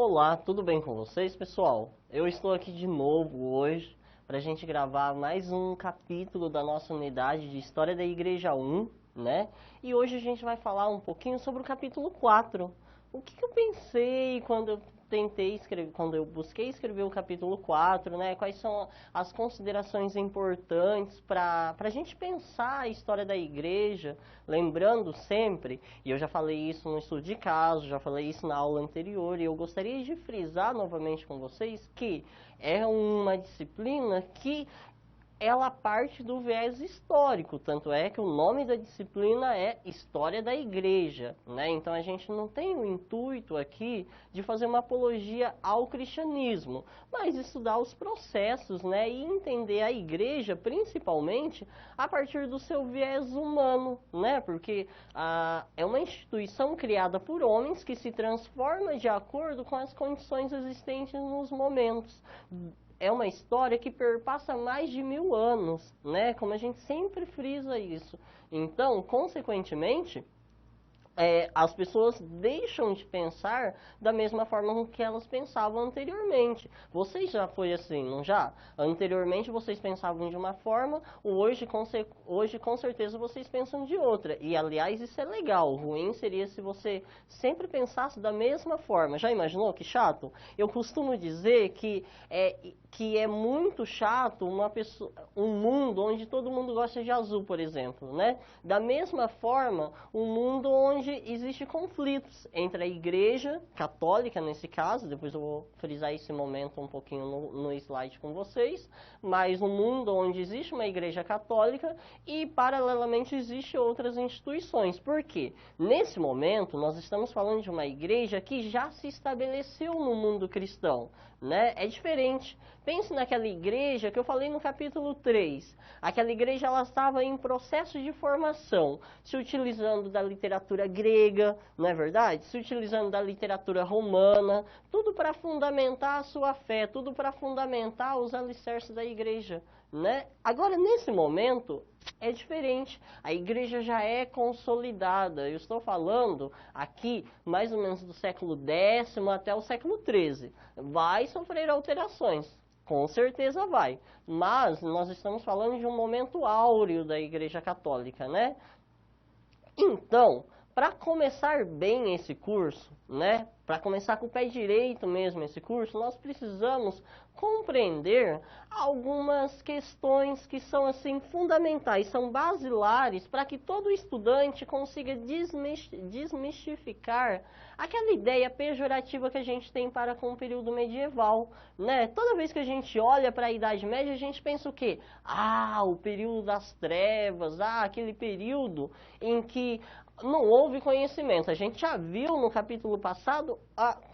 Olá, tudo bem com vocês, pessoal? Eu estou aqui de novo hoje para a gente gravar mais um capítulo da nossa unidade de História da Igreja 1, né? E hoje a gente vai falar um pouquinho sobre o capítulo 4. O que eu pensei quando eu tentei escrever, quando eu busquei escrever o capítulo 4, né? Quais são as considerações importantes para a gente pensar a história da igreja, lembrando sempre, e eu já falei isso no estudo de caso, já falei isso na aula anterior, e eu gostaria de frisar novamente com vocês que é uma disciplina que ela parte do viés histórico, tanto é que o nome da disciplina é História da Igreja, né? Então a gente não tem o intuito aqui de fazer uma apologia ao cristianismo, mas estudar os processos, né? E entender a igreja, principalmente, a partir do seu viés humano, né? Porque é uma instituição criada por homens que se transforma de acordo com as condições existentes nos momentos. É uma história que perpassa mais de 1000 anos, né? Como a gente sempre frisa isso. Então, consequentemente, as pessoas deixam de pensar da mesma forma que elas pensavam anteriormente. Vocês já foi assim, não já? Anteriormente vocês pensavam de uma forma, hoje com certeza vocês pensam de outra. E aliás, isso é legal. O ruim seria se você sempre pensasse da mesma forma. Já imaginou que chato? Eu costumo dizer que é muito chato um mundo onde todo mundo gosta de azul, por exemplo, né? Da mesma forma, um mundo onde existe conflitos entre a igreja católica, nesse caso, depois eu vou frisar esse momento um pouquinho no slide com vocês, mas um mundo onde existe uma igreja católica e, paralelamente, existe outras instituições. Por quê? Nesse momento, nós estamos falando de uma igreja que já se estabeleceu no mundo cristão, né? É diferente. Pense naquela igreja que eu falei no capítulo 3. Aquela igreja ela estava em processo de formação, se utilizando da literatura grega, não é verdade? Se utilizando da literatura romana, tudo para fundamentar a sua fé, tudo para fundamentar os alicerces da igreja, né? Agora, nesse momento, é diferente. A igreja já é consolidada. Eu estou falando aqui mais ou menos do século X até o século XIII. Vai sofrer alterações. Com certeza vai. Mas nós estamos falando de um momento áureo da Igreja Católica, né? Então, para começar bem esse curso, né? Para começar com o pé direito mesmo esse curso, nós precisamos compreender algumas questões que são assim fundamentais, são basilares para que todo estudante consiga desmistificar aquela ideia pejorativa que a gente tem para com o período medieval, né? Toda vez que a gente olha para a Idade Média, a gente pensa o quê? O período das trevas, aquele período em que não houve conhecimento. A gente já viu no capítulo passado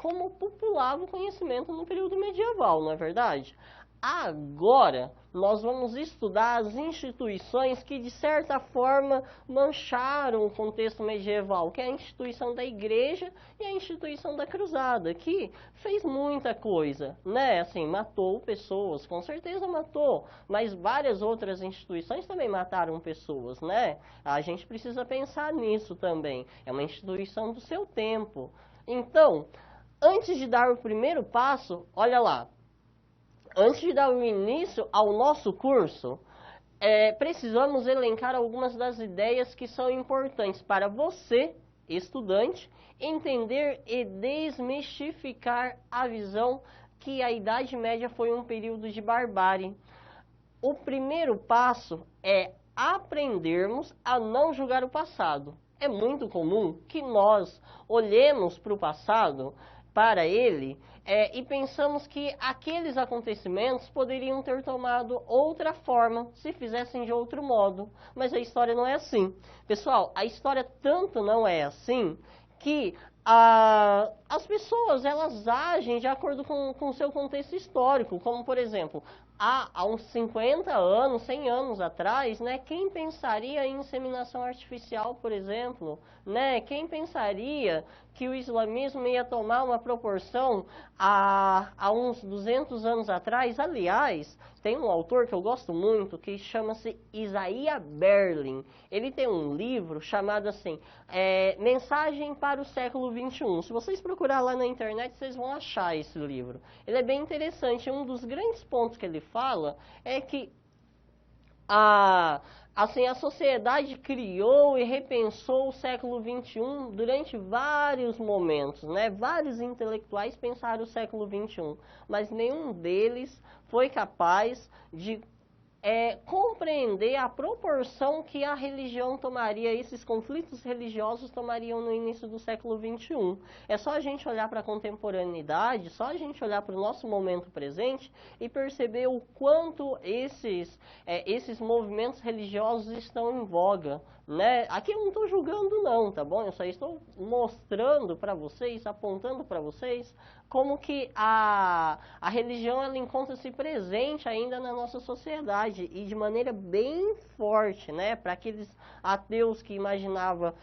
como populava o conhecimento no período medieval, não é verdade? Agora, nós vamos estudar as instituições que, de certa forma, mancharam o contexto medieval, que é a instituição da igreja e a instituição da cruzada, que fez muita coisa, né? Assim, matou pessoas, com certeza matou, mas várias outras instituições também mataram pessoas, né? A gente precisa pensar nisso também. É uma instituição do seu tempo. Então, antes de dar o primeiro passo, olha lá. Antes de dar o início ao nosso curso, precisamos elencar algumas das ideias que são importantes para você, estudante, entender e desmistificar a visão que a Idade Média foi um período de barbárie. O primeiro passo é aprendermos a não julgar o passado. É muito comum que nós olhemos para o passado, para ele, e pensamos que aqueles acontecimentos poderiam ter tomado outra forma se fizessem de outro modo. Mas a história não é assim. Pessoal, a história tanto não é assim que as pessoas elas agem de acordo com o seu contexto histórico. Como, por exemplo, há uns 50 anos, 100 anos atrás, né, quem pensaria em inseminação artificial, por exemplo? Né? Quem pensaria que o islamismo ia tomar uma proporção há uns 200 anos atrás. Aliás, tem um autor que eu gosto muito que chama-se Isaiah Berlin. Ele tem um livro chamado assim, Mensagem para o século XXI. Se vocês procurar lá na internet, vocês vão achar esse livro. Ele é bem interessante. Um dos grandes pontos que ele fala é que a sociedade criou e repensou o século XXI durante vários momentos, né? Vários intelectuais pensaram o século XXI, mas nenhum deles foi capaz de compreender a proporção que a religião tomaria, esses conflitos religiosos tomariam no início do século XXI. É só a gente olhar para a contemporaneidade, só a gente olhar para o nosso momento presente e perceber o quanto esses movimentos religiosos estão em voga, né? Aqui eu não estou julgando não, tá bom? Eu só estou mostrando para vocês, apontando para vocês como que a religião ela encontra-se presente ainda na nossa sociedade e de maneira bem forte, né? Para aqueles ateus que imaginavam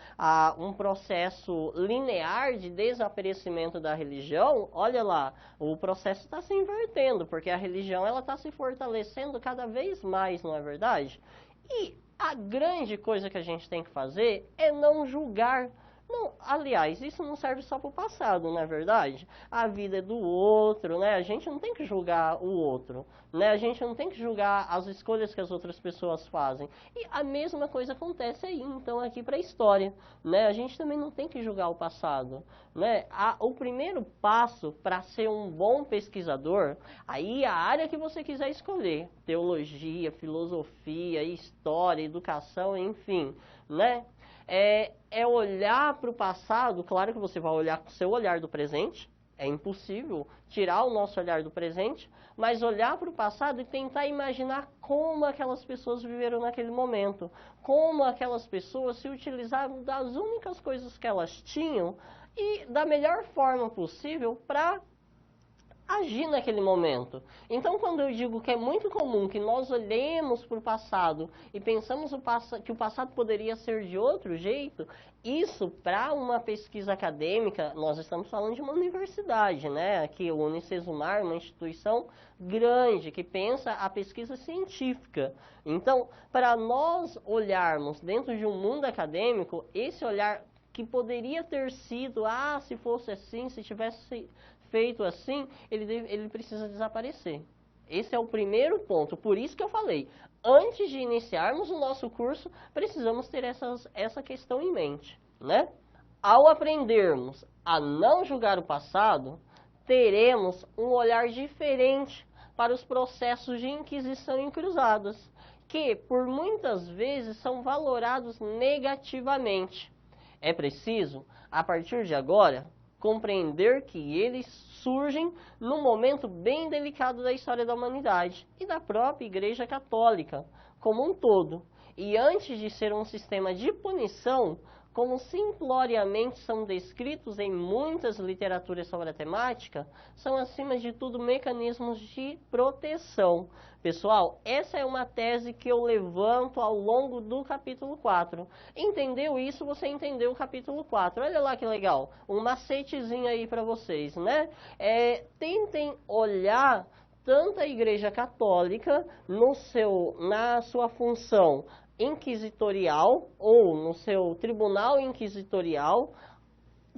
um processo linear de desaparecimento da religião, olha lá, o processo está se invertendo, porque a religião ela está se fortalecendo cada vez mais, não é verdade? E a grande coisa que a gente tem que fazer é não julgar. Não, aliás, isso não serve só para o passado, não é verdade? A vida é do outro, né? A gente não tem que julgar o outro, né? A gente não tem que julgar as escolhas que as outras pessoas fazem. E a mesma coisa acontece aí, então, aqui para a história, né? A gente também não tem que julgar o passado, né? O primeiro passo para ser um bom pesquisador, aí a área que você quiser escolher, teologia, filosofia, história, educação, enfim, né? É olhar para o passado, claro que você vai olhar com o seu olhar do presente, é impossível tirar o nosso olhar do presente, mas olhar para o passado e tentar imaginar como aquelas pessoas viveram naquele momento, como aquelas pessoas se utilizaram das únicas coisas que elas tinham e da melhor forma possível para agir naquele momento. Então, quando eu digo que é muito comum que nós olhemos para o passado e pensamos que o passado poderia ser de outro jeito, isso, para uma pesquisa acadêmica, nós estamos falando de uma universidade, né? Aqui, o Unicesumar, uma instituição grande que pensa a pesquisa científica. Então, para nós olharmos dentro de um mundo acadêmico, esse olhar que poderia ter sido, se fosse assim, se tivesse feito assim, ele precisa desaparecer. Esse é o primeiro ponto. Por isso que eu falei, antes de iniciarmos o nosso curso, precisamos ter essa questão em mente, né? Ao aprendermos a não julgar o passado, teremos um olhar diferente para os processos de inquisição em cruzadas, que por muitas vezes são valorados negativamente. É preciso, a partir de agora, compreender que eles surgem num momento bem delicado da história da humanidade e da própria Igreja Católica como um todo. E antes de ser um sistema de punição, como simploriamente são descritos em muitas literaturas sobre a temática, são acima de tudo mecanismos de proteção. Pessoal, essa é uma tese que eu levanto ao longo do capítulo 4. Entendeu isso? Você entendeu o capítulo 4. Olha lá que legal, um macetezinho aí para vocês, né? Tentem olhar tanto a Igreja Católica na sua função inquisitorial ou no seu tribunal inquisitorial,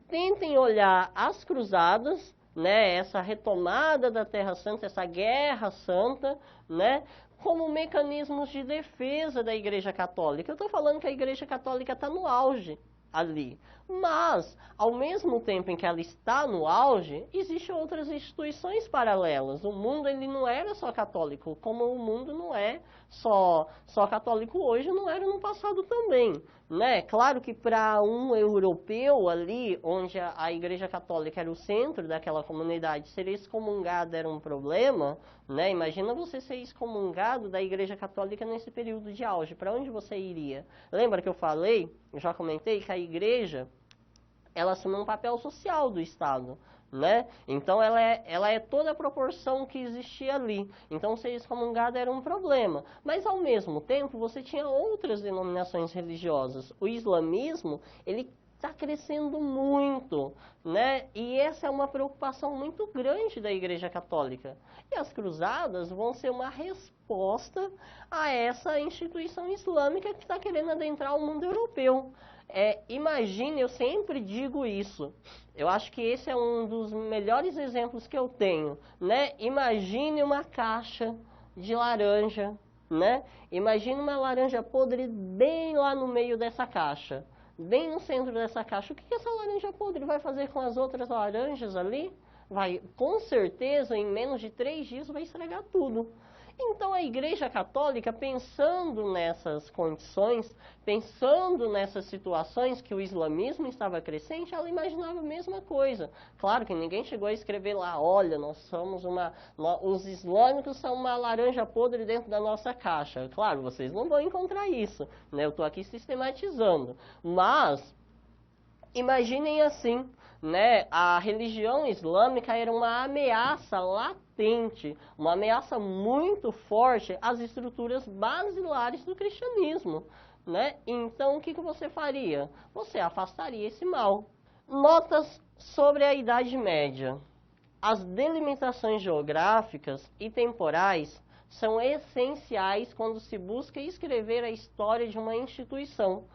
tentem olhar as cruzadas, né, essa retomada da Terra Santa, essa guerra santa, né, como mecanismos de defesa da Igreja Católica. Eu estou falando que a Igreja Católica está no auge ali, mas ao mesmo tempo em que ela está no auge, existem outras instituições paralelas. O mundo ele não era só católico, como o mundo não é só católico hoje, não era no passado também, né? Claro que para um europeu ali, onde a Igreja Católica era o centro daquela comunidade, ser excomungado era um problema, né? Imagina você ser excomungado da Igreja Católica nesse período de auge, para onde você iria? Lembra que eu já comentei que a Igreja ela assume um papel social do Estado, né? Então ela é toda a proporção que existia ali. Então ser excomungado era um problema. Mas ao mesmo tempo você tinha outras denominações religiosas. O islamismo, ele está crescendo muito, né? E essa é uma preocupação muito grande da Igreja Católica. E as cruzadas vão ser uma resposta a essa instituição islâmica que está querendo adentrar o mundo europeu. Imagine, eu sempre digo isso, eu acho que esse é um dos melhores exemplos que eu tenho, né? Imagine uma caixa de laranja, né? Imagine uma laranja podre bem lá no meio dessa caixa, bem no centro dessa caixa. O que essa laranja podre vai fazer com as outras laranjas ali? Vai, com certeza, em menos de 3 dias vai estragar tudo. Então a Igreja Católica, pensando nessas condições, pensando nessas situações que o islamismo estava crescente, ela imaginava a mesma coisa. Claro que ninguém chegou a escrever lá, olha, os islâmicos são uma laranja podre dentro da nossa caixa. Claro, vocês não vão encontrar isso, né? Eu estou aqui sistematizando. Mas, imaginem assim, né? A religião islâmica era uma ameaça latente, uma ameaça muito forte às estruturas basilares do cristianismo, né? Então, o que você faria? Você afastaria esse mal. Notas sobre a Idade Média. As delimitações geográficas e temporais são essenciais quando se busca escrever a história de uma instituição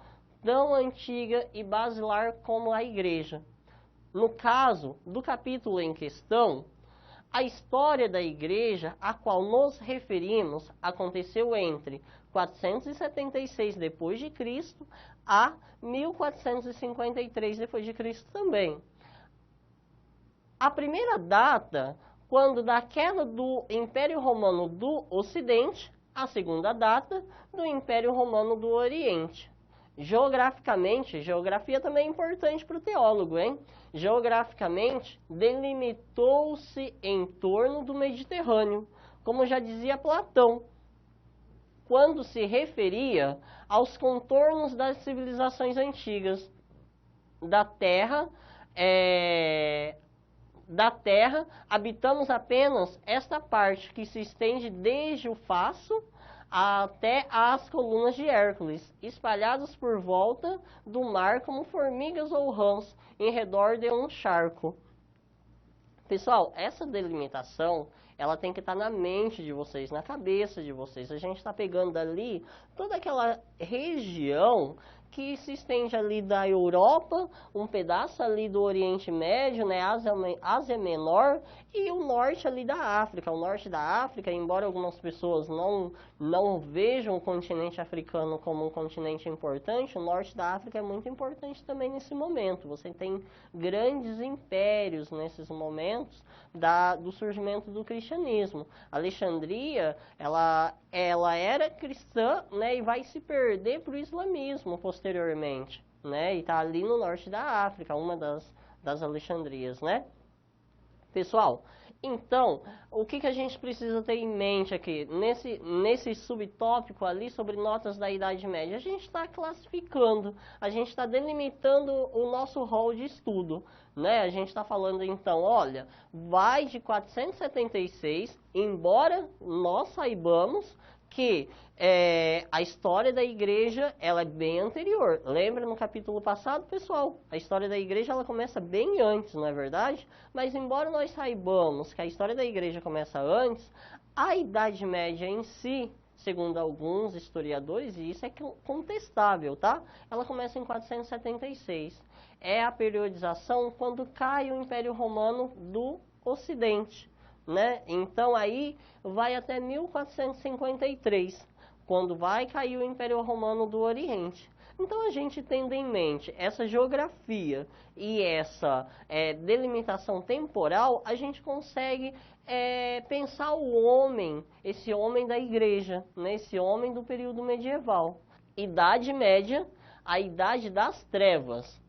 tão antiga e basilar como a Igreja. No caso do capítulo em questão, a história da Igreja a qual nos referimos aconteceu entre 476 d.C. a 1453 d.C. também. A primeira data, quando da queda do Império Romano do Ocidente, a segunda data, do Império Romano do Oriente. Geograficamente, geografia também é importante para o teólogo, hein? Geograficamente, delimitou-se em torno do Mediterrâneo, como já dizia Platão, quando se referia aos contornos das civilizações antigas da Terra. Habitamos apenas esta parte que se estende desde o Faço até as colunas de Hércules, espalhados por volta do mar como formigas ou rãs em redor de um charco. Pessoal, essa delimitação, ela tem que estar na mente de vocês, na cabeça de vocês. A gente está pegando ali toda aquela região que se estende ali da Europa, um pedaço ali do Oriente Médio, né, Ásia Menor, e o norte ali da África. O norte da África, embora algumas pessoas não vejam o continente africano como um continente importante, o norte da África é muito importante também nesse momento. Você tem grandes impérios nesses momentos do surgimento do cristianismo. Alexandria, ela era cristã, né, e vai se perder para o islamismo posteriormente, né, e está ali no norte da África, uma das Alexandrias, né. Pessoal, então, o que a gente precisa ter em mente aqui? Nesse subtópico ali sobre notas da Idade Média, a gente está classificando, a gente está delimitando o nosso rol de estudo, né? A gente está falando então, olha, vai de 476, embora nós saibamos que a história da igreja ela é bem anterior. Lembra no capítulo passado, pessoal? A história da igreja ela começa bem antes, não é verdade? Mas embora nós saibamos que a história da igreja começa antes, a Idade Média em si, segundo alguns historiadores, e isso é contestável, tá? Ela começa em 476. É a periodização quando cai o Império Romano do Ocidente, né? Então aí vai até 1453, quando vai cair o Império Romano do Oriente. Então a gente tendo em mente essa geografia e essa delimitação temporal, a gente consegue pensar o homem, esse homem da igreja, né? Esse homem do período medieval. Idade Média, a Idade das Trevas.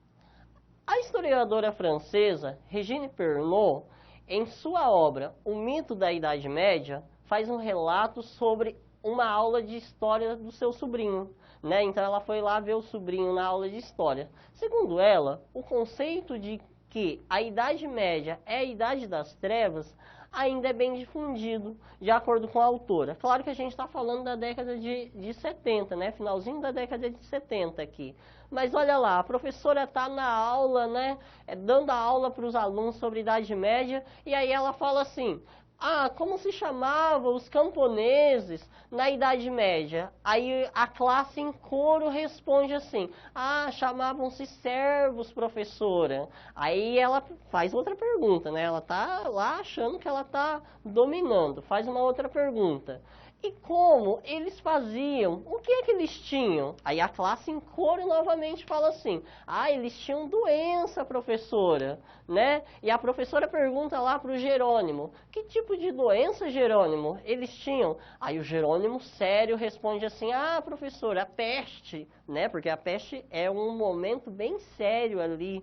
A historiadora francesa Regine Pernot, em sua obra O Mito da Idade Média, faz um relato sobre uma aula de história do seu sobrinho, né? Então ela foi lá ver o sobrinho na aula de história. Segundo ela, o conceito de que a Idade Média é a Idade das Trevas ainda é bem difundido, de acordo com a autora. Claro que a gente está falando da década de 70, né? Finalzinho da década de 70 aqui. Mas olha lá, a professora está na aula, né? Dando a aula para os alunos sobre Idade Média, e aí ela fala assim: ah, como se chamavam os camponeses na Idade Média? Aí a classe em coro responde assim: ah, chamavam-se servos, professora. Aí ela faz outra pergunta, né? Ela tá lá achando que ela tá dominando. Faz uma outra pergunta: e como eles faziam? O que é que eles tinham? Aí a classe em coro novamente fala assim: ah, eles tinham doença, professora, né? E a professora pergunta lá para o Jerônimo: que tipo de doença, Jerônimo, eles tinham? Aí o Jerônimo, sério, responde assim: ah, professora, a peste, né? Porque a peste é um momento bem sério ali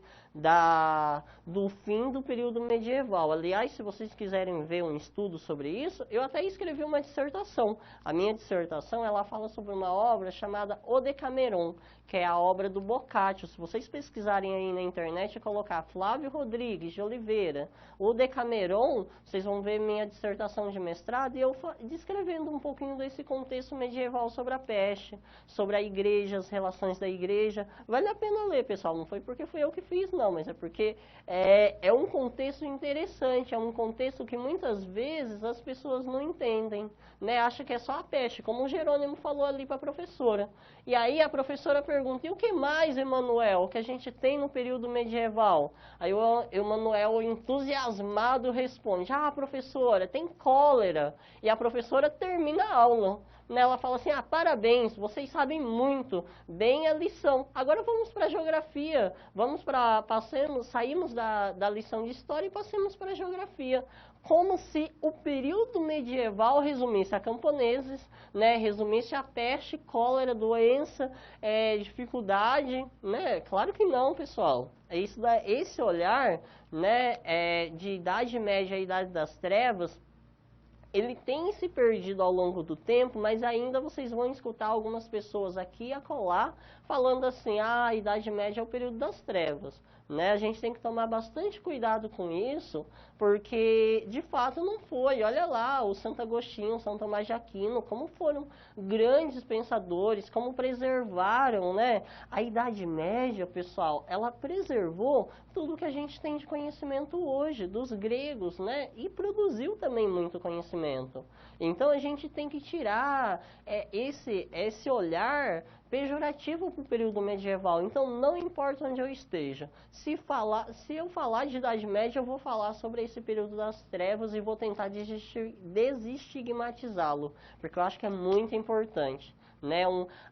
do fim do período medieval. Aliás, se vocês quiserem ver um estudo sobre isso, eu até escrevi uma dissertação. A minha dissertação, ela fala sobre uma obra chamada O Decameron, que é a obra do Boccaccio. Se vocês pesquisarem aí na internet e colocar Flávio Rodrigues de Oliveira, O Decameron, vocês vão ver minha dissertação de mestrado e eu descrevendo um pouquinho desse contexto medieval sobre a peste, sobre a igreja, as relações da igreja. Vale a pena ler, pessoal. Não foi porque fui eu que fiz, não, mas é porque é um contexto interessante, é um contexto que muitas vezes as pessoas não entendem, né? Acha que é só a peste, como o Jerônimo falou ali para a professora. E aí a professora pergunta: e o que mais, Emanuel, que a gente tem no período medieval? Aí o Emanuel, entusiasmado, responde: ah, professora, tem cólera. E a professora termina a aula. Ela fala assim: ah, parabéns, vocês sabem muito bem a lição. Agora vamos para a geografia, saímos da lição de história e passemos para a geografia. Como se o período medieval resumisse a camponeses, né, resumisse a peste, cólera, doença, dificuldade, né? Claro que não, pessoal. Esse olhar, né, de Idade Média e Idade das Trevas, ele tem se perdido ao longo do tempo, mas ainda vocês vão escutar algumas pessoas aqui e acolá falando assim: ah, a Idade Média é o período das trevas. Né? A gente tem que tomar bastante cuidado com isso, porque de fato não foi. Olha lá, o Santo Agostinho, o São Tomás de Aquino, como foram grandes pensadores, como preservaram, né? A Idade Média, pessoal, ela preservou tudo que a gente tem de conhecimento hoje, dos gregos, né? E produziu também muito conhecimento. Então a gente tem que tirar esse olhar pejorativo para o período medieval. Então não importa onde eu esteja, se eu falar de Idade Média, eu vou falar sobre esse período das trevas e vou tentar desestigmatizá-lo, porque eu acho que é muito importante. Né?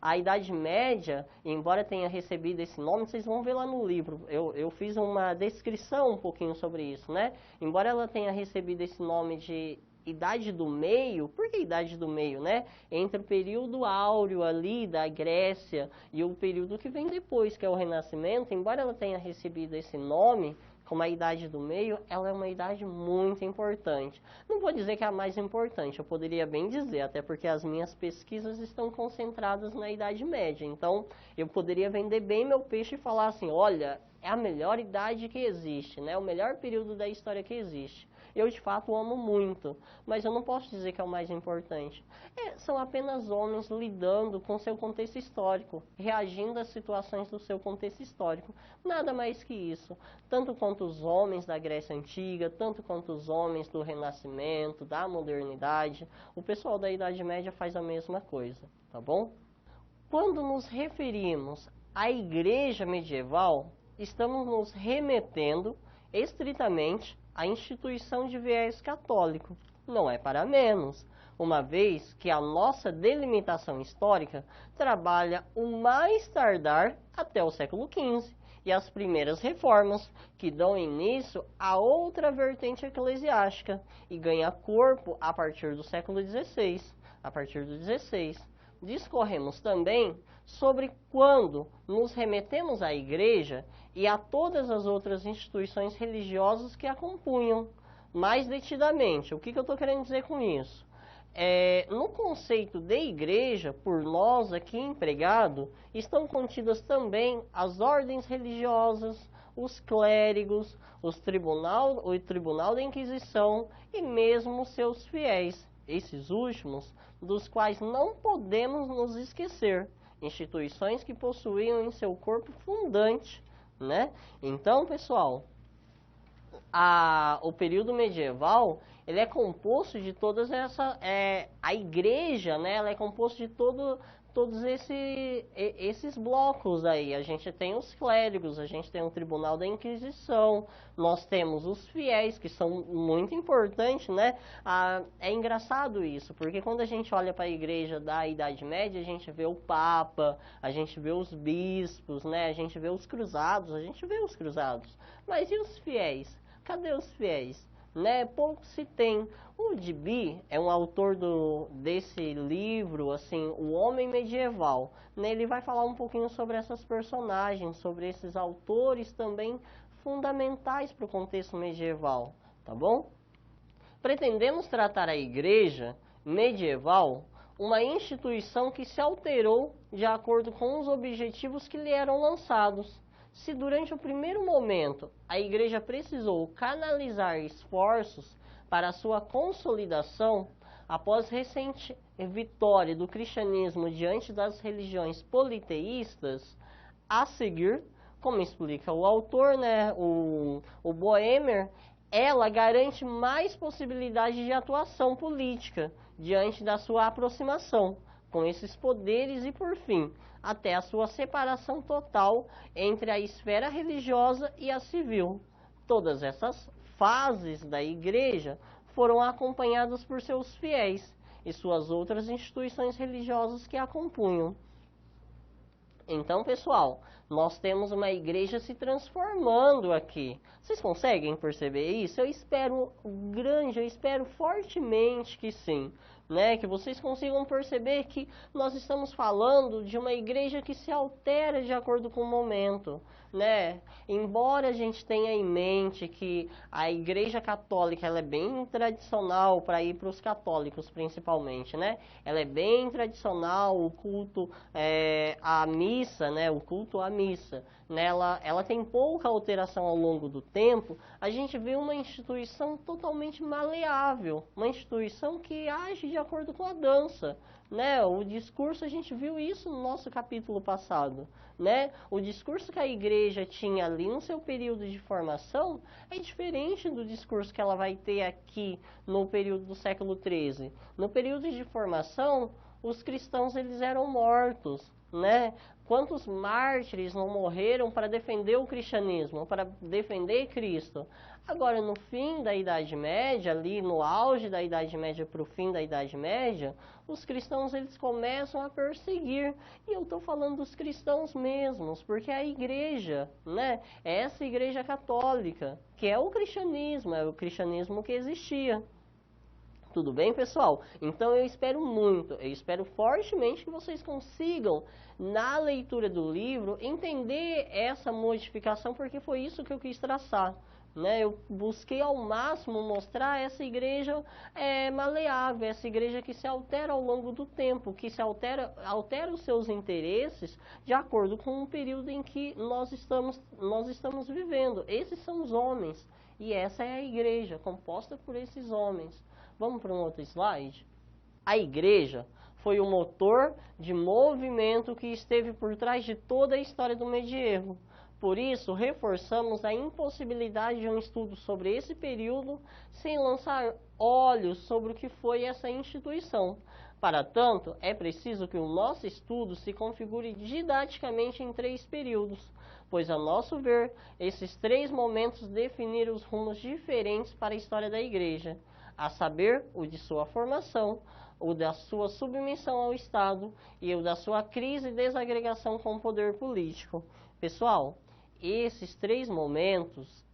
A Idade Média, embora tenha recebido esse nome, vocês vão ver lá no livro, eu fiz uma descrição um pouquinho sobre isso, né? Embora ela tenha recebido esse nome de Idade do Meio, por que Idade do Meio, né? Entre o período áureo ali da Grécia e o período que vem depois, que é o Renascimento, embora ela tenha recebido esse nome, como a Idade do Meio, ela é uma idade muito importante. Não vou dizer que é a mais importante, eu poderia bem dizer, até porque as minhas pesquisas estão concentradas na Idade Média. Então, eu poderia vender bem meu peixe e falar assim: olha, é a melhor idade que existe, né? O melhor período da história que existe. Eu, de fato, amo muito, mas eu não posso dizer que é o mais importante. São apenas homens lidando com seu contexto histórico, reagindo às situações do seu contexto histórico. Nada mais que isso. Tanto quanto os homens da Grécia Antiga, tanto quanto os homens do Renascimento, da Modernidade, o pessoal da Idade Média faz a mesma coisa, tá bom? Quando nos referimos à Igreja medieval, estamos nos remetendo estritamente à instituição de viés católico. Não é para menos, uma vez que a nossa delimitação histórica trabalha o mais tardar até o século XV e as primeiras reformas, que dão início a outra vertente eclesiástica e ganha corpo a partir do século XVI. A partir do XVI, discorremos também sobre quando nos remetemos à Igreja e a todas as outras instituições religiosas que a compunham. Mais detidamente, o que eu estou querendo dizer com isso? No conceito de igreja, por nós aqui empregado, estão contidas também as ordens religiosas, os clérigos, o tribunal da Inquisição e mesmo seus fiéis, esses últimos, dos quais não podemos nos esquecer, instituições que possuíam em seu corpo fundante, né? Então, pessoal, o período medieval, ele é composto de todas a igreja, né? Ela é composta de todos esses blocos aí. A gente tem os clérigos, a gente tem o tribunal da Inquisição, nós temos os fiéis, que são muito importantes, né? É engraçado isso, porque quando a gente olha para a igreja da Idade Média, a gente vê o Papa, a gente vê os bispos, né? A gente vê os cruzados, Mas e os fiéis? Cadê os fiéis? Né? Pouco se tem. O Dibee é um autor desse livro, assim, O Homem Medieval. Né? Ele vai falar um pouquinho sobre essas personagens, sobre esses autores também fundamentais para o contexto medieval, tá bom? Pretendemos tratar a igreja medieval uma instituição que se alterou de acordo com os objetivos que lhe eram lançados. Se durante o primeiro momento a igreja precisou canalizar esforços para sua consolidação, após recente vitória do cristianismo diante das religiões politeístas, a seguir, como explica o autor, né, o Boehmer, ela garante mais possibilidade de atuação política diante da sua aproximação com esses poderes e, por fim, até a sua separação total entre a esfera religiosa e a civil. Todas essas fases da igreja foram acompanhadas por seus fiéis e suas outras instituições religiosas que a compunham. Então, pessoal, nós temos uma igreja se transformando aqui. Vocês conseguem perceber isso? Eu espero fortemente que sim. Né, que vocês consigam perceber que nós estamos falando de uma igreja que se altera de acordo com o momento, né? Embora a gente tenha em mente que a igreja católica ela é bem tradicional para ir para os católicos principalmente, né? Ela é bem tradicional, o culto à missa, né? O culto à missa, né? Ela tem pouca alteração ao longo do tempo. A gente vê uma instituição totalmente maleável, uma instituição que age de acordo com a dança, né? O discurso, a gente viu isso no nosso capítulo passado, né? O discurso que a igreja tinha ali no seu período de formação é diferente do discurso que ela vai ter aqui no período do século XIII. No período de formação, os cristãos eles eram mortos, né? Quantos mártires não morreram para defender o cristianismo, para defender Cristo? Agora, no fim da Idade Média, ali no auge da Idade Média para o fim da Idade Média, os cristãos eles começam a perseguir. E eu estou falando dos cristãos mesmos, porque a igreja, né, é essa igreja católica, que é o cristianismo que existia. Tudo bem, pessoal? Então eu espero fortemente que vocês consigam, na leitura do livro, entender essa modificação, porque foi isso que eu quis traçar. Né? Eu busquei ao máximo mostrar essa igreja maleável, essa igreja que se altera ao longo do tempo, que se altera os seus interesses de acordo com o período em que nós estamos vivendo. Esses são os homens, e essa é a igreja, composta por esses homens. Vamos para um outro slide? A igreja foi o motor de movimento que esteve por trás de toda a história do medievo. Por isso, reforçamos a impossibilidade de um estudo sobre esse período sem lançar olhos sobre o que foi essa instituição. Para tanto, é preciso que o nosso estudo se configure didaticamente em 3 períodos, pois, a nosso ver, esses 3 momentos definiram os rumos diferentes para a história da igreja, a saber, o de sua formação, o da sua submissão ao Estado e o da sua crise e desagregação com o poder político. Pessoal, esses 3 momentos,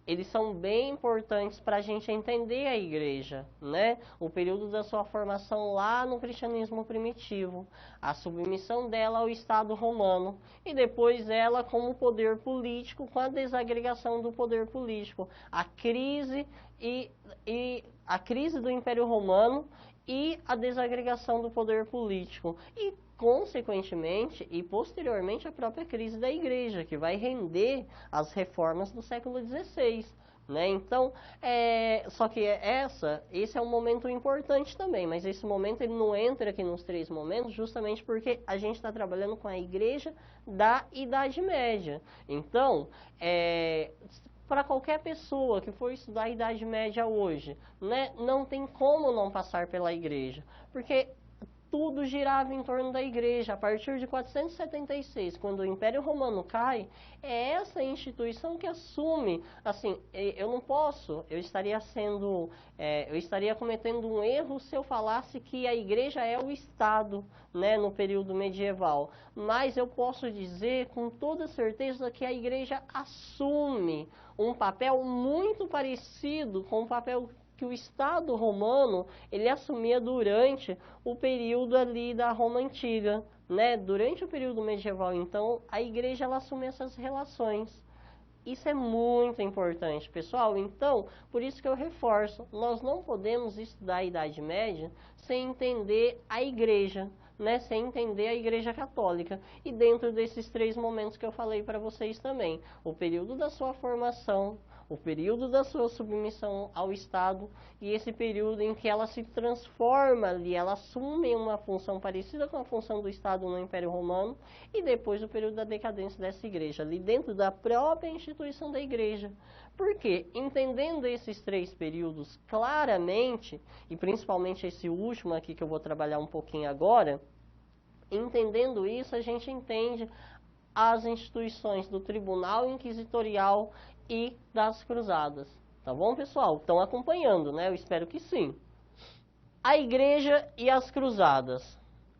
eles são bem importantes para a gente entender a igreja, né? O período da sua formação lá no cristianismo primitivo, a submissão dela ao Estado romano e depois ela como poder político, com a desagregação do poder político, a crise do Império Romano e a desagregação do poder político e, consequentemente e posteriormente, a própria crise da igreja, que vai render as reformas do século XVI. Né? Então, só que esse é um momento importante também, mas esse momento ele não entra aqui nos 3 momentos justamente porque a gente está trabalhando com a igreja da Idade Média. Então, para qualquer pessoa que for estudar a Idade Média hoje, né, não tem como não passar pela igreja, porque tudo girava em torno da igreja. A partir de 476, quando o Império Romano cai, é essa instituição que assume, assim, eu estaria cometendo um erro se eu falasse que a igreja é o Estado, né, no período medieval, mas eu posso dizer com toda certeza que a igreja assume um papel muito parecido com o papel que o Estado romano ele assumia durante o período ali da Roma Antiga, né? Durante o período medieval, então, a igreja ela assume essas relações. Isso é muito importante, pessoal. Então, por isso que eu reforço, nós não podemos estudar a Idade Média sem entender a igreja, né? Sem entender a Igreja Católica. E dentro desses 3 momentos que eu falei para vocês também, o período da sua formação, o período da sua submissão ao Estado e esse período em que ela se transforma ali, ela assume uma função parecida com a função do Estado no Império Romano e depois o período da decadência dessa igreja, ali dentro da própria instituição da igreja. Porque, entendendo esses 3 períodos claramente, e principalmente esse último aqui que eu vou trabalhar um pouquinho agora, entendendo isso, a gente entende as instituições do Tribunal Inquisitorial e das Cruzadas. Tá bom, pessoal? Estão acompanhando, né? Eu espero que sim. A Igreja e as Cruzadas.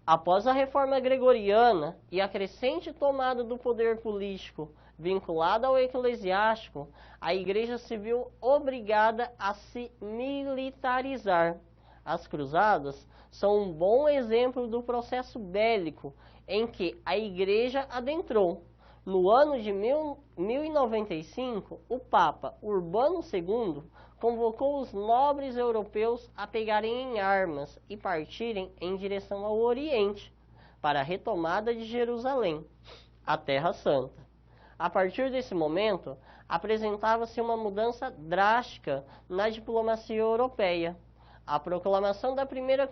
Após a Reforma Gregoriana e a crescente tomada do poder político vinculada ao eclesiástico, a Igreja se viu obrigada a se militarizar. As Cruzadas são um bom exemplo do processo bélico em que a Igreja adentrou. No ano de 1095, o Papa Urbano II convocou os nobres europeus a pegarem em armas e partirem em direção ao Oriente, para a retomada de Jerusalém, a Terra Santa. A partir desse momento, apresentava-se uma mudança drástica na diplomacia europeia. A proclamação da primeira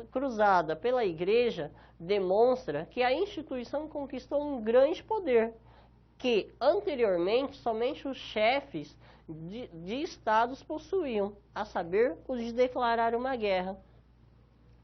cruzada pela Igreja demonstra que a instituição conquistou um grande poder, que anteriormente somente os chefes de estados possuíam, a saber, os de declarar uma guerra.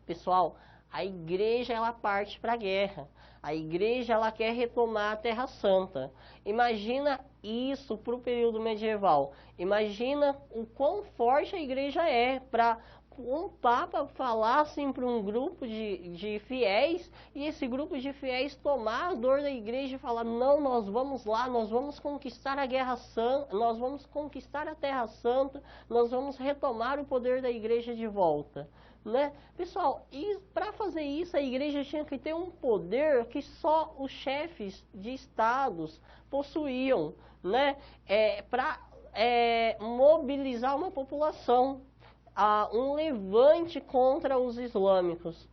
Pessoal, a igreja ela parte para a guerra. A igreja ela quer retomar a Terra Santa. Imagina isso para o período medieval. Imagina o quão forte a igreja é para um papa falar assim para um grupo de fiéis e esse grupo de fiéis tomar a dor da igreja e falar: não, nós vamos lá, nós vamos conquistar a Guerra Santa, nós vamos conquistar a Terra Santa, nós vamos retomar o poder da igreja de volta. Né? Pessoal, para fazer isso a igreja tinha que ter um poder que só os chefes de estados possuíam, né? Para mobilizar uma população, um levante contra os islâmicos.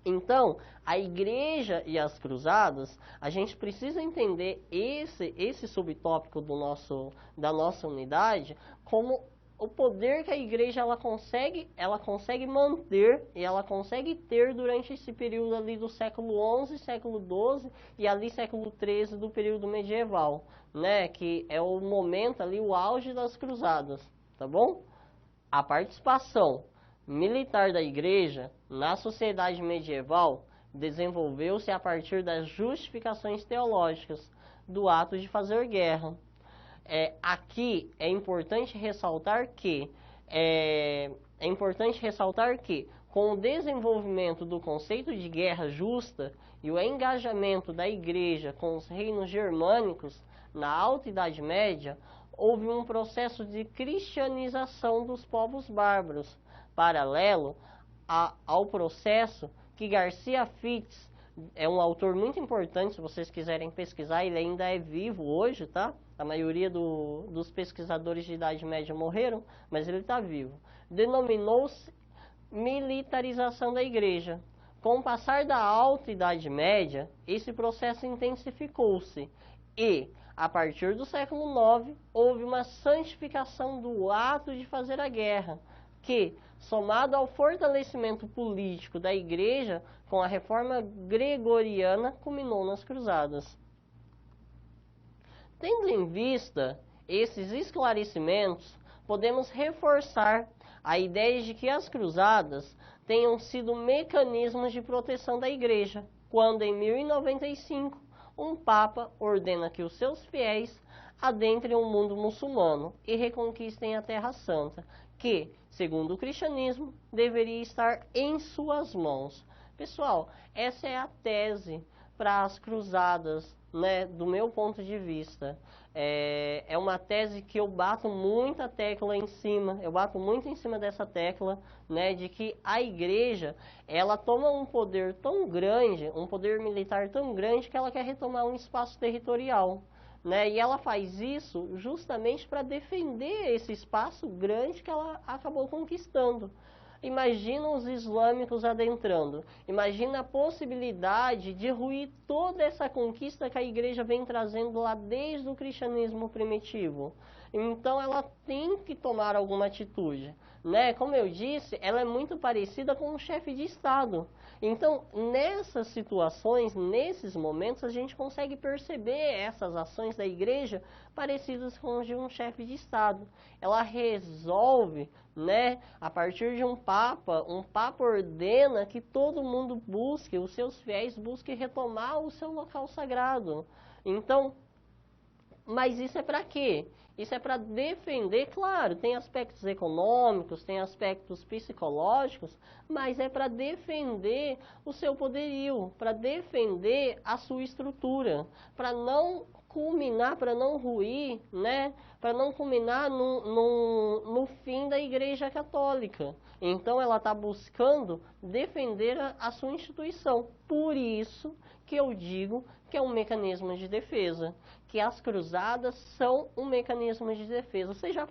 Então, a igreja e as cruzadas, a gente precisa entender esse subtópico da nossa unidade como o poder que a igreja ela consegue manter e ela consegue ter durante esse período ali do século XI, século XII e ali século XIII do período medieval, né? Que é o momento ali, o auge das cruzadas, tá bom? A participação militar da igreja na sociedade medieval desenvolveu-se a partir das justificações teológicas do ato de fazer guerra. Aqui é importante ressaltar que com o desenvolvimento do conceito de guerra justa e o engajamento da igreja com os reinos germânicos na Alta Idade Média, houve um processo de cristianização dos povos bárbaros, paralelo ao processo que Garcia Fitz, é um autor muito importante, se vocês quiserem pesquisar, ele ainda é vivo hoje, tá? A maioria dos pesquisadores de Idade Média morreram, mas ele está vivo. Denominou-se militarização da igreja. Com o passar da Alta Idade Média, esse processo intensificou-se e, a partir do século IX, houve uma santificação do ato de fazer a guerra, que, somado ao fortalecimento político da igreja com a reforma gregoriana, culminou nas cruzadas. Tendo em vista esses esclarecimentos, podemos reforçar a ideia de que as cruzadas tenham sido mecanismos de proteção da igreja, quando em 1095 um papa ordena que os seus fiéis adentrem o mundo muçulmano e reconquistem a Terra Santa, que, segundo o cristianismo, deveria estar em suas mãos. Pessoal, essa é a tese para as cruzadas, né, do meu ponto de vista. É uma tese que eu bato muita tecla em cima, eu bato muito em cima dessa tecla, né, de que a igreja, ela toma um poder tão grande, um poder militar tão grande, que ela quer retomar um espaço territorial, né, e ela faz isso justamente para defender esse espaço grande que ela acabou conquistando. Imagina os islâmicos adentrando. Imagina a possibilidade de ruir toda essa conquista que a igreja vem trazendo lá desde o cristianismo primitivo. Então ela tem que tomar alguma atitude, né? Como eu disse, ela é muito parecida com um chefe de Estado. Então, nessas situações, nesses momentos, a gente consegue perceber essas ações da igreja parecidas com as de um chefe de Estado. Ela resolve, né, a partir de um papa ordena que todo mundo busque, os seus fiéis busquem retomar o seu local sagrado. Então, mas isso é para quê? Isso é para defender, claro, tem aspectos econômicos, tem aspectos psicológicos, mas é para defender o seu poderio, para defender a sua estrutura, para não culminar, para não ruir, né? Para não culminar no fim da Igreja Católica. Então ela está buscando defender a sua instituição. Por isso que eu digo que é um mecanismo de defesa, que as cruzadas são um mecanismo de defesa. Vocês já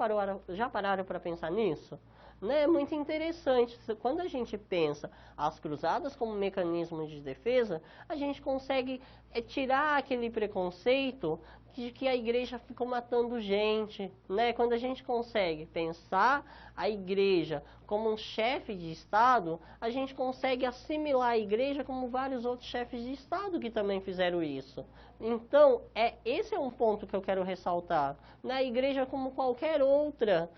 pararam para pensar nisso? Né? É muito interessante. Quando a gente pensa as cruzadas como mecanismo de defesa, a gente consegue tirar aquele preconceito de que a igreja ficou matando gente, né? Quando a gente consegue pensar a igreja como um chefe de Estado, a gente consegue assimilar a igreja como vários outros chefes de Estado que também fizeram isso. Então, esse é um ponto que eu quero ressaltar. Na igreja como qualquer outra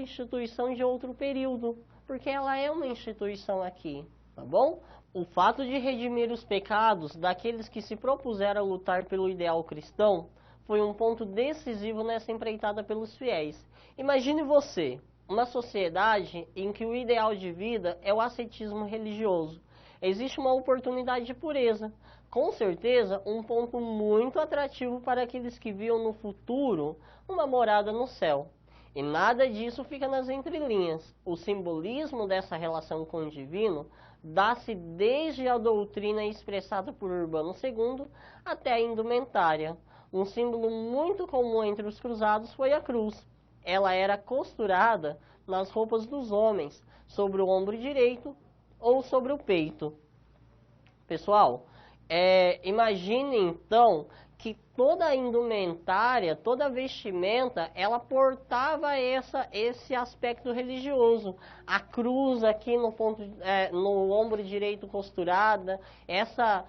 instituição de outro período, porque ela é uma instituição aqui, tá bom? O fato de redimir os pecados daqueles que se propuseram a lutar pelo ideal cristão foi um ponto decisivo nessa empreitada pelos fiéis. Imagine você, uma sociedade em que o ideal de vida é o ascetismo religioso. Existe uma oportunidade de pureza. Com certeza, um ponto muito atrativo para aqueles que viam no futuro uma morada no céu. E nada disso fica nas entrelinhas. O simbolismo dessa relação com o divino dá-se desde a doutrina expressada por Urbano II até a indumentária. Um símbolo muito comum entre os cruzados foi a cruz. Ela era costurada nas roupas dos homens, sobre o ombro direito ou sobre o peito. Pessoal, imagine então que toda a indumentária, toda a vestimenta, ela portava esse aspecto religioso. A cruz aqui no ombro direito costurada, essa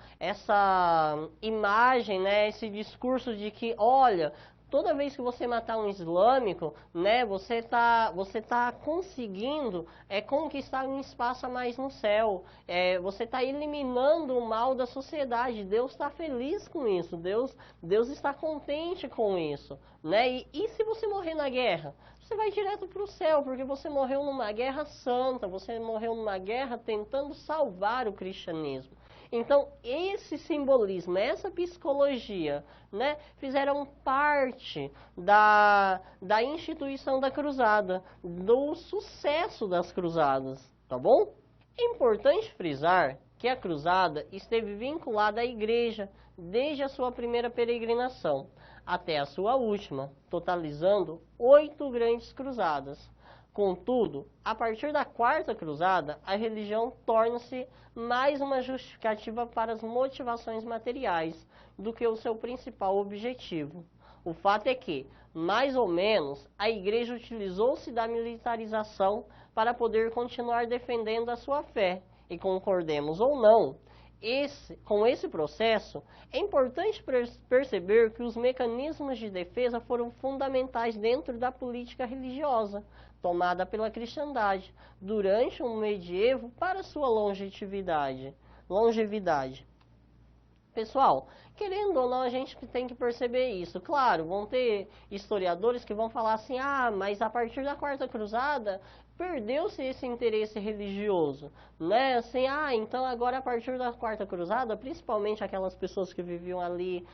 imagem, né, esse discurso de que, olha, toda vez que você matar um islâmico, né, você tá conseguindo conquistar um espaço a mais no céu. Você está eliminando o mal da sociedade. Deus está feliz com isso. Deus está contente com isso, né? E se você morrer na guerra? Você vai direto para o céu, porque você morreu numa guerra santa. Você morreu numa guerra tentando salvar o cristianismo. Então, esse simbolismo, essa psicologia, né, fizeram parte da instituição da cruzada, do sucesso das cruzadas, tá bom? É importante frisar que a cruzada esteve vinculada à igreja desde a sua primeira peregrinação até a sua última, totalizando 8 grandes cruzadas. Contudo, a partir da Quarta Cruzada, a religião torna-se mais uma justificativa para as motivações materiais do que o seu principal objetivo. O fato é que, mais ou menos, a Igreja utilizou-se da militarização para poder continuar defendendo a sua fé. E concordemos ou não, com esse processo, é importante perceber que os mecanismos de defesa foram fundamentais dentro da política religiosa tomada pela cristandade durante o medievo para sua longevidade. Pessoal, querendo ou não, a gente tem que perceber isso. Claro, vão ter historiadores que vão falar assim, mas a partir da Quarta Cruzada perdeu-se esse interesse religioso, né? Assim, então agora a partir da Quarta Cruzada, principalmente aquelas pessoas que viviam ali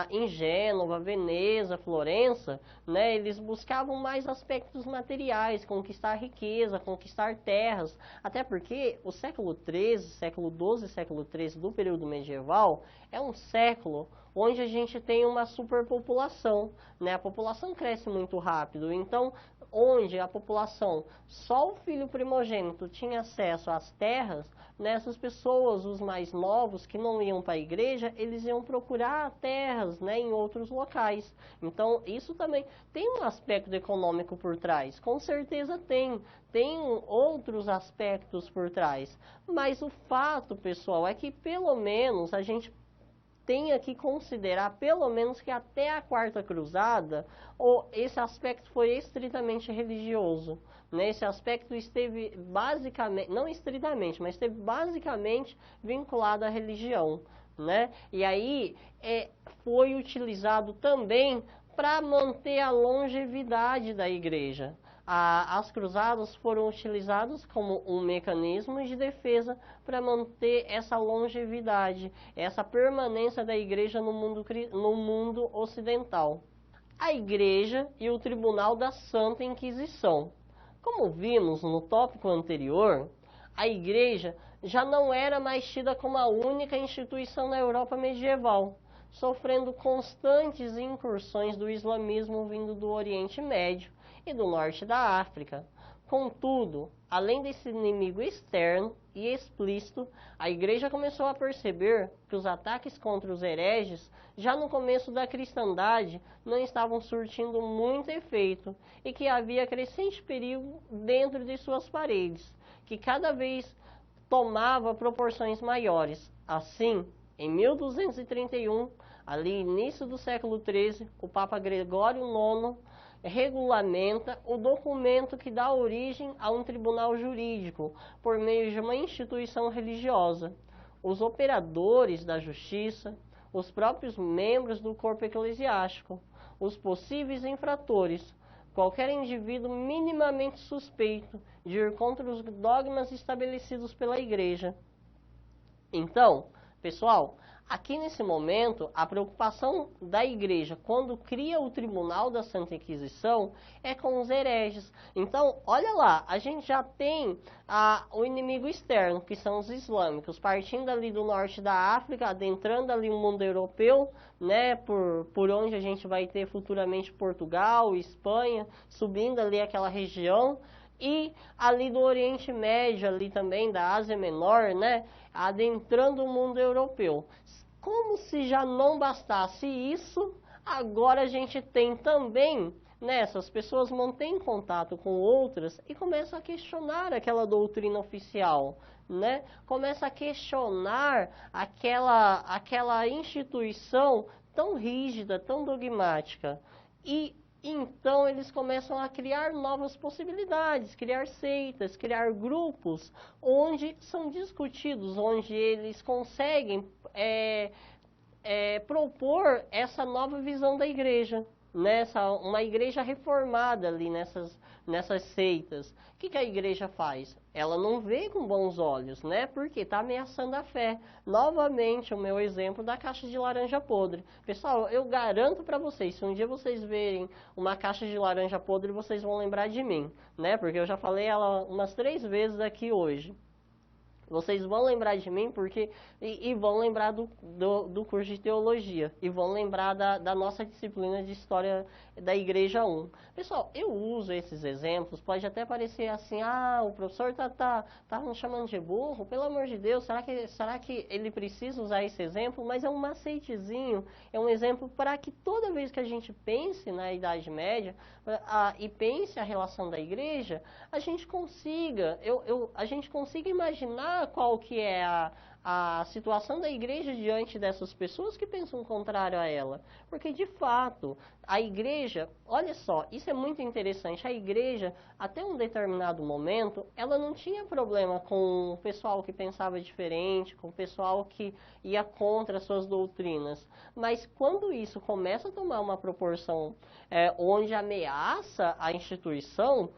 em Gênova, Veneza, Florença, né? Eles buscavam mais aspectos materiais, conquistar riqueza, conquistar terras, até porque o século XIII, século XII e século XIII do período medieval é um século onde a gente tem uma superpopulação, né? A população cresce muito rápido, então onde a população, só o filho primogênito tinha acesso às terras, nessas pessoas, os mais novos, que não iam para a igreja, eles iam procurar terras, né, em outros locais. Então, isso também tem um aspecto econômico por trás, com certeza tem outros aspectos por trás. Mas o fato, pessoal, é que pelo menos a gente tenha que considerar, pelo menos, que até a Quarta Cruzada, esse aspecto foi estritamente religioso. Né? Esse aspecto esteve basicamente, não estritamente, mas esteve basicamente vinculado à religião. Né? E aí foi utilizado também para manter a longevidade da igreja. As cruzadas foram utilizadas como um mecanismo de defesa para manter essa longevidade, essa permanência da igreja no mundo ocidental. A igreja e o Tribunal da Santa Inquisição. Como vimos no tópico anterior, a igreja já não era mais tida como a única instituição na Europa medieval, sofrendo constantes incursões do islamismo vindo do Oriente Médio e do norte da África. Contudo, além desse inimigo externo e explícito, a igreja começou a perceber que os ataques contra os hereges, já no começo da cristandade, não estavam surtindo muito efeito e que havia crescente perigo dentro de suas paredes, que cada vez tomava proporções maiores. Assim, em 1231, ali início do século XIII, o Papa Gregório IX regulamenta o documento que dá origem a um tribunal jurídico por meio de uma instituição religiosa. Os operadores da justiça, os próprios membros do corpo eclesiástico, os possíveis infratores, qualquer indivíduo minimamente suspeito de ir contra os dogmas estabelecidos pela igreja. Então, pessoal, aqui nesse momento, a preocupação da igreja, quando cria o Tribunal da Santa Inquisição, é com os hereges. Então, olha lá, a gente já tem o inimigo externo, que são os islâmicos, partindo ali do norte da África, adentrando ali o mundo europeu, né, por onde a gente vai ter futuramente Portugal, Espanha, subindo ali aquela região, e ali do Oriente Médio, ali também da Ásia Menor, né, adentrando o mundo europeu. Como se já não bastasse isso, agora a gente tem também, né, essas pessoas mantêm contato com outras e começam a questionar aquela doutrina oficial, né? Começa a questionar aquela instituição tão rígida, tão dogmática. E então eles começam a criar novas possibilidades, criar seitas, criar grupos onde são discutidos, onde eles conseguem propor essa nova visão da igreja, uma igreja reformada ali nessas seitas. O que a igreja faz? Ela não vê com bons olhos, né? Porque está ameaçando a fé. Novamente, o meu exemplo da caixa de laranja podre. Pessoal, eu garanto para vocês, se um dia vocês verem uma caixa de laranja podre, vocês vão lembrar de mim, né? Porque eu já falei ela umas 3 vezes aqui hoje. Vocês vão lembrar de mim porque e vão lembrar do curso de teologia e vão lembrar da nossa disciplina de história da Igreja 1. Pessoal, eu uso esses exemplos, pode até parecer assim, o professor tá nos chamando de burro, pelo amor de Deus, será que ele precisa usar esse exemplo? Mas é um macetezinho, é um exemplo para que toda vez que a gente pense na Idade Média e pense a relação da Igreja, a gente consiga, a gente consiga imaginar qual que é a situação da igreja diante dessas pessoas que pensam o contrário a ela. Porque, de fato, a igreja, olha só, isso é muito interessante, a igreja, até um determinado momento, ela não tinha problema com o pessoal que pensava diferente, com o pessoal que ia contra as suas doutrinas. Mas quando isso começa a tomar uma proporção onde ameaça a instituição,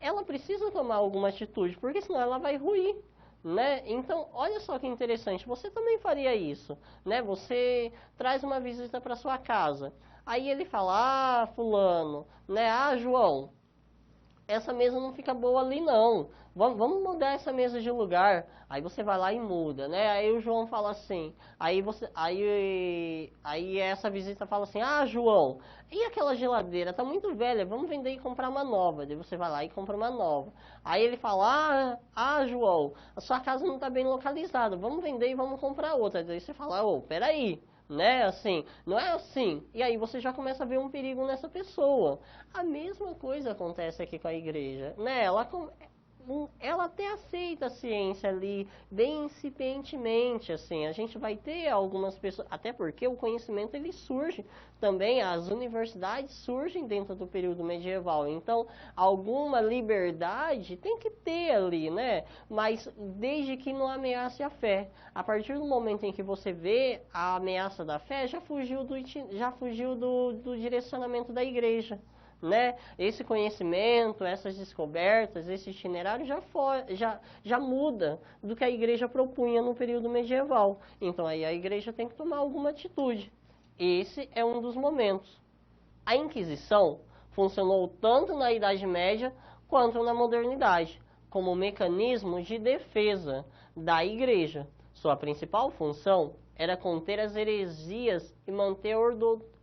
ela precisa tomar alguma atitude, porque senão ela vai ruir, né? Então, olha só que interessante, você também faria isso, né? Você traz uma visita para sua casa, aí ele fala, fulano, né? João, essa mesa não fica boa ali não, vamos mudar essa mesa de lugar. Aí você vai lá e muda, né? Aí o João fala assim, aí essa visita fala assim, João, e aquela geladeira tá muito velha, vamos vender e comprar uma nova. Daí você vai lá e compra uma nova. Aí ele fala, João, a sua casa não tá bem localizada, vamos vender e vamos comprar outra. Daí você fala, peraí, né, assim, não é assim. E aí você já começa a ver um perigo nessa pessoa. A mesma coisa acontece aqui com a igreja, né? Ela até aceita a ciência ali, bem incipientemente, assim, a gente vai ter algumas pessoas, até porque o conhecimento ele surge também, as universidades surgem dentro do período medieval, então alguma liberdade tem que ter ali, né? Mas desde que não ameace a fé. A partir do momento em que você vê a ameaça da fé, já fugiu do direcionamento da igreja. Né? Esse conhecimento, essas descobertas, esse itinerário já muda do que a igreja propunha no período medieval. Então aí a igreja tem que tomar alguma atitude. Esse é um dos momentos. A Inquisição funcionou tanto na Idade Média quanto na modernidade, como mecanismo de defesa da igreja. Sua principal função era conter as heresias e manter a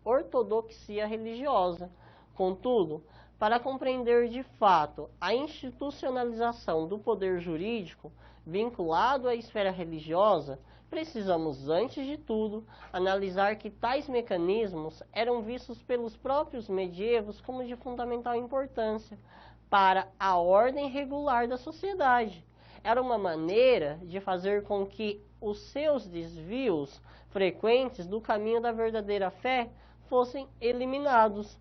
ortodoxia religiosa. Contudo, para compreender de fato a institucionalização do poder jurídico vinculado à esfera religiosa, precisamos, antes de tudo, analisar que tais mecanismos eram vistos pelos próprios medievos como de fundamental importância para a ordem regular da sociedade. Era uma maneira de fazer com que os seus desvios frequentes do caminho da verdadeira fé fossem eliminados.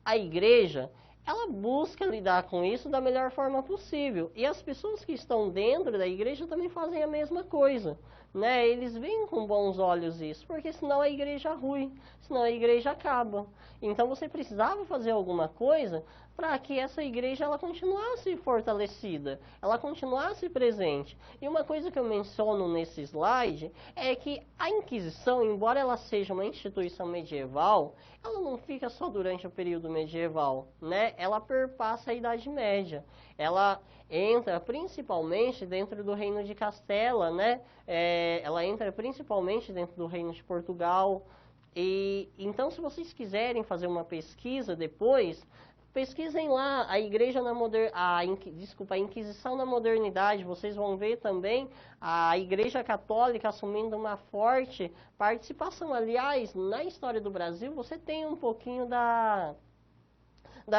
A igreja, ela busca lidar com isso da melhor forma possível. E as pessoas que estão dentro da igreja também fazem a mesma coisa, né? Eles veem com bons olhos isso, porque senão a igreja rui, senão a igreja acaba. Então você precisava fazer alguma coisa para que essa igreja ela continuasse fortalecida, ela continuasse presente. E uma coisa que eu menciono nesse slide é que a Inquisição, embora ela seja uma instituição medieval, ela não fica só durante o período medieval, né? Ela perpassa a Idade Média. Ela entra principalmente dentro do Reino de Castela, né? Ela entra principalmente dentro do Reino de Portugal. E então, se vocês quiserem fazer uma pesquisa depois, pesquisem lá a igreja na a Inquisição na modernidade. Vocês vão ver também a Igreja Católica assumindo uma forte participação. Aliás, na história do Brasil, você tem um pouquinho da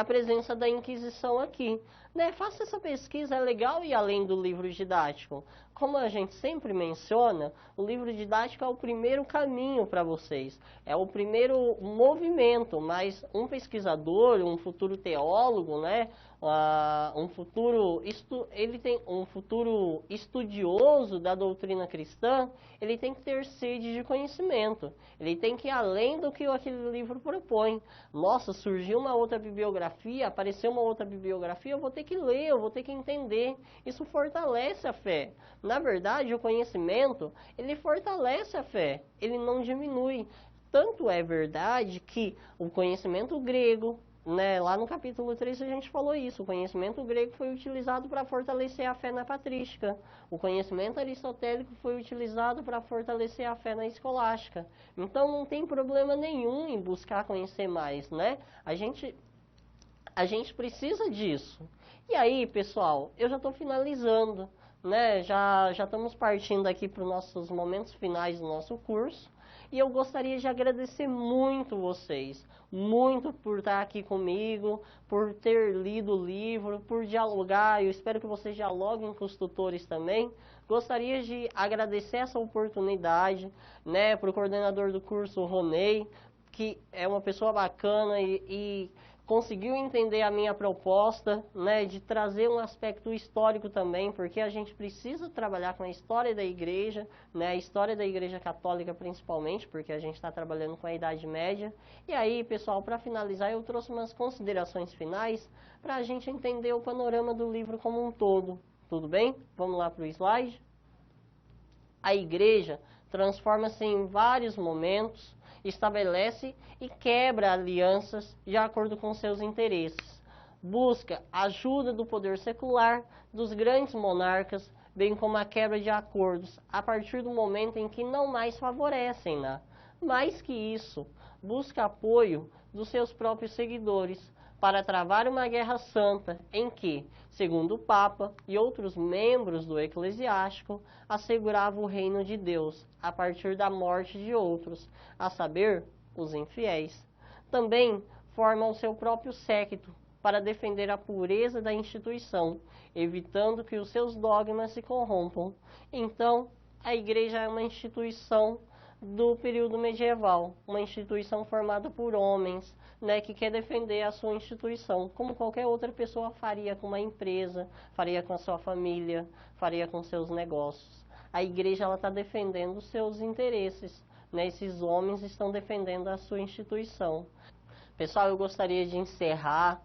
presença da Inquisição aqui. Né? Faça essa pesquisa, é legal ir além do livro didático. Como a gente sempre menciona, o livro didático é o primeiro caminho para vocês, é o primeiro movimento, mas um pesquisador, um futuro teólogo, né? Um futuro estudioso da doutrina cristã, ele tem que ter sede de conhecimento, ele tem que ir além do que aquele livro propõe. Nossa, surgiu uma outra bibliografia, apareceu uma outra bibliografia, eu vou ter que ler, eu vou ter que entender. Isso fortalece a fé. Na verdade, o conhecimento, ele fortalece a fé, ele não diminui. Tanto é verdade que o conhecimento grego, né, lá no capítulo 3 a gente falou isso, o conhecimento grego foi utilizado para fortalecer a fé na patrística, o conhecimento aristotélico foi utilizado para fortalecer a fé na escolástica. Então não tem problema nenhum em buscar conhecer mais, né? A gente precisa disso. E aí, pessoal, eu já estou finalizando, né? Já estamos partindo aqui para os nossos momentos finais do nosso curso. E eu gostaria de agradecer muito vocês, muito por estar aqui comigo, por ter lido o livro, por dialogar. Eu espero que vocês dialoguem com os tutores também. Gostaria de agradecer essa oportunidade, né, para o coordenador do curso, o Ronei, que é uma pessoa bacana e conseguiu entender a minha proposta, né, de trazer um aspecto histórico também, porque a gente precisa trabalhar com a história da igreja, né, a história da igreja católica principalmente, porque a gente está trabalhando com a Idade Média. E aí, pessoal, para finalizar, eu trouxe umas considerações finais para a gente entender o panorama do livro como um todo. Tudo bem? Vamos lá para o slide. A igreja transforma-se em vários momentos, estabelece e quebra alianças de acordo com seus interesses. Busca ajuda do poder secular, dos grandes monarcas, bem como a quebra de acordos, a partir do momento em que não mais favorecem-na. Mais que isso, busca apoio dos seus próprios seguidores, para travar uma guerra santa em que, segundo o Papa e outros membros do eclesiástico, assegurava o reino de Deus a partir da morte de outros, a saber, os infiéis. Também formam seu próprio séquito para defender a pureza da instituição, evitando que os seus dogmas se corrompam. Então, a igreja é uma instituição do período medieval, uma instituição formada por homens, né, que quer defender a sua instituição, como qualquer outra pessoa faria com uma empresa, faria com a sua família, faria com seus negócios. A igreja está defendendo os seus interesses, né, esses homens estão defendendo a sua instituição. Pessoal, eu gostaria de encerrar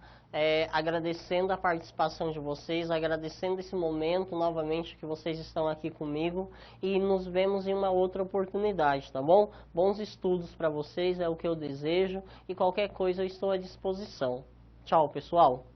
agradecendo a participação de vocês, agradecendo esse momento novamente que vocês estão aqui comigo e nos vemos em uma outra oportunidade, tá bom? Bons estudos para vocês, é o que eu desejo e qualquer coisa eu estou à disposição. Tchau, pessoal!